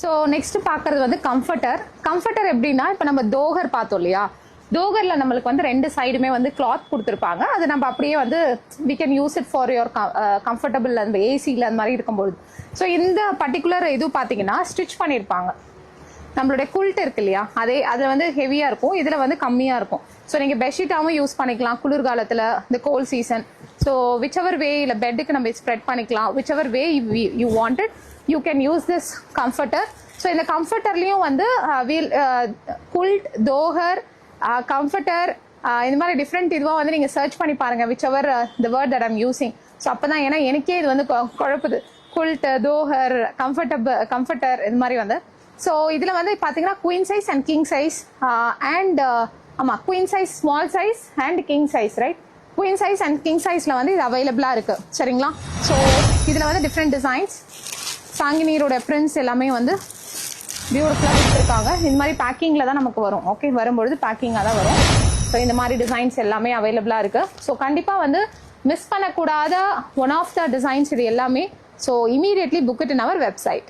So next பார்க்கறது வந்து comforter. Comforter எப்படின்னா, இப்போ நம்ம தோகர் பார்த்தோம் இல்லையா, தோகர்ல நம்மளுக்கு வந்து ரெண்டு சைடுமே வந்து கிளாத் கொடுத்துருப்பாங்க. அது நம்ம அப்படியே வந்து we can use it for your comfortable அந்த ஏசியில் அந்த மாதிரி இருக்கும்போது. ஸோ இந்த பர்டிகுலர் இது பார்த்தீங்கன்னா ஸ்டிச் பண்ணியிருப்பாங்க. நம்மளுடைய குல்ட் இருக்கு இல்லையா, அதில் வந்து ஹெவியாக இருக்கும், இதில் வந்து கம்மியாக இருக்கும். ஸோ நீங்கள் பெட்ஷீட்டாகவும் யூஸ் பண்ணிக்கலாம் குளிர்காலத்தில், இந்த cold season. So whichever way, இல்லை பெட்டுக்கு நம்ம ஸ்ப்ரெட் பண்ணிக்கலாம். Whichever way you wanted you can use this comforter. So இந்த கம்ஃபர்டர்லேயும் வந்து குல்ட், தோகர், கம்ஃபர்டர், இந்த மாதிரி டிஃப்ரெண்ட் இதுவாக வந்து நீங்கள் சர்ச் பண்ணி பாருங்க, which ever the word that I'm using. So அப்போ தான், ஏன்னா எனக்கே இது வந்து குழப்புது, குல்ட், தோகர், கம்ஃபர்டர் இது மாதிரி வந்து. ஸோ இதில் வந்து பார்த்தீங்கன்னா queen size and king size and ஆமாம், queen size, small size and king size, right? Queen size and king சைஸில் வந்து இது அவைலபிளாக இருக்குது, சரிங்களா? ஸோ இதில் வந்து டிஃப்ரெண்ட் டிசைன்ஸ், சாங்கினீரோட பிரிண்ட்ஸ் எல்லாமே வந்து பியூட்டிஃபுல்லாக கொடுத்துருக்காங்க. இந்த மாதிரி பேக்கிங்கில் தான் நமக்கு வரும். ஓகே, வரும்பொழுது பேக்கிங்காக தான் வரும். ஸோ இந்த மாதிரி டிசைன்ஸ் எல்லாமே அவைலபிளாக இருக்குது. ஸோ கண்டிப்பாக வந்து மிஸ் பண்ணக்கூடாத ஒன் ஆஃப் த டிசைன்ஸ் இது எல்லாமே. So immediately book it in our website.